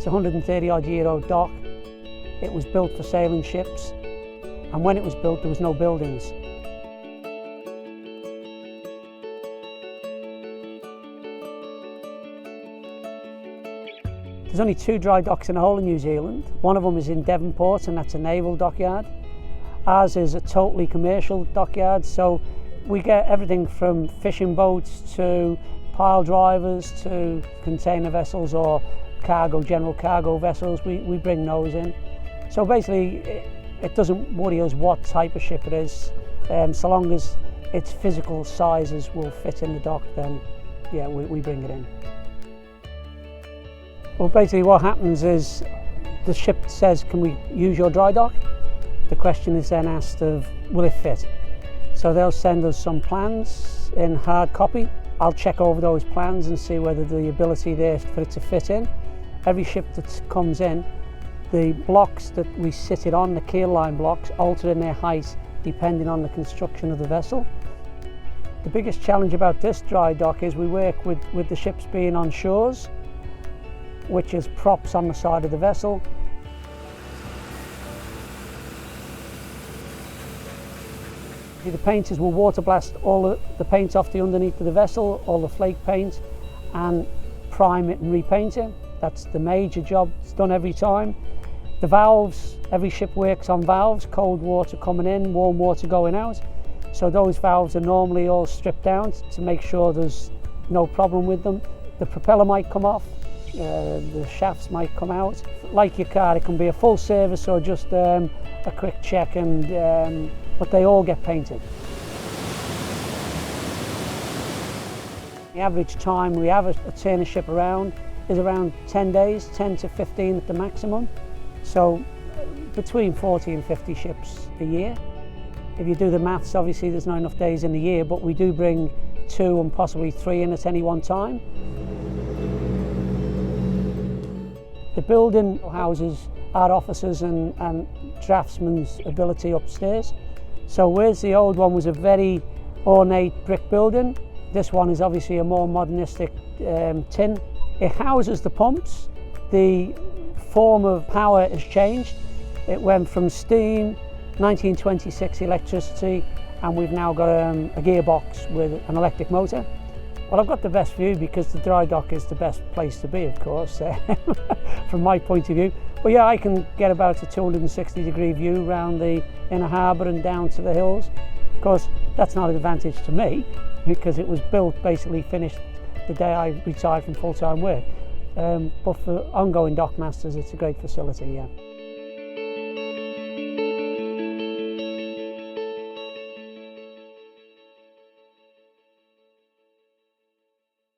It's a 130 odd year old dock. It was built for sailing ships, and when it was built there was no buildings. There's only 2 dry docks in the whole of New Zealand. One of them is in Devonport, and that's a naval dockyard. Ours is a totally commercial dockyard, so we get everything from fishing boats to pile drivers to container vessels or general cargo vessels. We bring those in. So basically it doesn't worry us what type of ship it is, so long as its physical sizes will fit in the dock, then yeah, we bring it in. Well, basically what happens is the ship says, can we use your dry dock? The question is then asked of, will it fit? So they'll send us some plans in hard copy. I'll check over those plans and see whether the ability there for it to fit in. Every ship that comes in, the blocks that we sit it on, the keel line blocks, alter in their height depending on the construction of the vessel. The biggest challenge about this dry dock is we work with the ships being on shores, which is props on the side of the vessel. The painters will water blast all the paint off the underneath of the vessel, all the flake paint, and prime it and repaint it. That's the major job. It's done every time. The valves, every ship works on valves, cold water coming in, warm water going out. So those valves are normally all stripped down to make sure there's no problem with them. The propeller might come off, the shafts might come out. Like your car, it can be a full service or just a quick check, but they all get painted. The average time we have a turn a ship around is around 10 days, 10 to 15 at the maximum. So between 40 and 50 ships a year. If you do the maths, obviously there's not enough days in the year, but we do bring 2 and possibly 3 in at any one time. The building houses our officers and draftsmen's ability upstairs. So whereas the old one was a very ornate brick building, this one is obviously a more modernistic tin. It houses the pumps. The form of power has changed. It went from steam, 1926 electricity, and we've now got a gearbox with an electric motor. Well, I've got the best view because the dry dock is the best place to be, of course, from my point of view. But yeah, I can get about a 260-degree view around the inner harbour and down to the hills. Of course, that's not an advantage to me because it was built, basically finished the day I retired from full-time work. But for ongoing dock masters, it's a great facility, yeah.